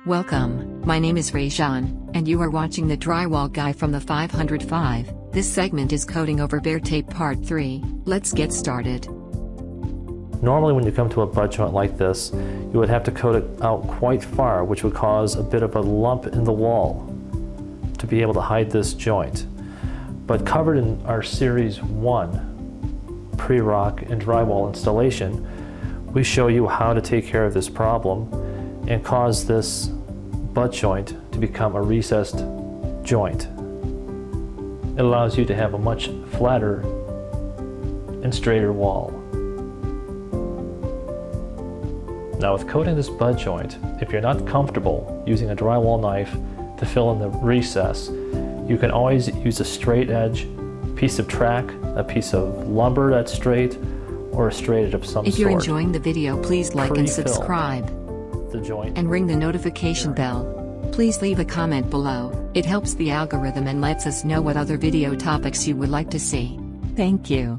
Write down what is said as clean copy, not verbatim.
Welcome, my name is Rajan, and you are watching the Drywall Guy from the 505. This segment is coating over bare tape part 3. Let's get started. Normally when you come to a butt joint like this, you would have to coat it out quite far, which would cause a bit of a lump in the wall to be able to hide this joint. But covered in our Series 1 pre-rock and drywall installation, we show you how to take care of this problem and cause this butt joint to become a recessed joint. It allows you to have a much flatter and straighter wall. Now with coating this butt joint, if you're not comfortable using a drywall knife to fill in the recess, you can always use a straight edge, piece of track, a piece of lumber that's straight, or a straight edge of some sort. If you're enjoying the video, please like and subscribe. The joint and ring the notification bell. Please leave a comment below. It helps the algorithm and lets us know what other video topics you would like to see. Thank you.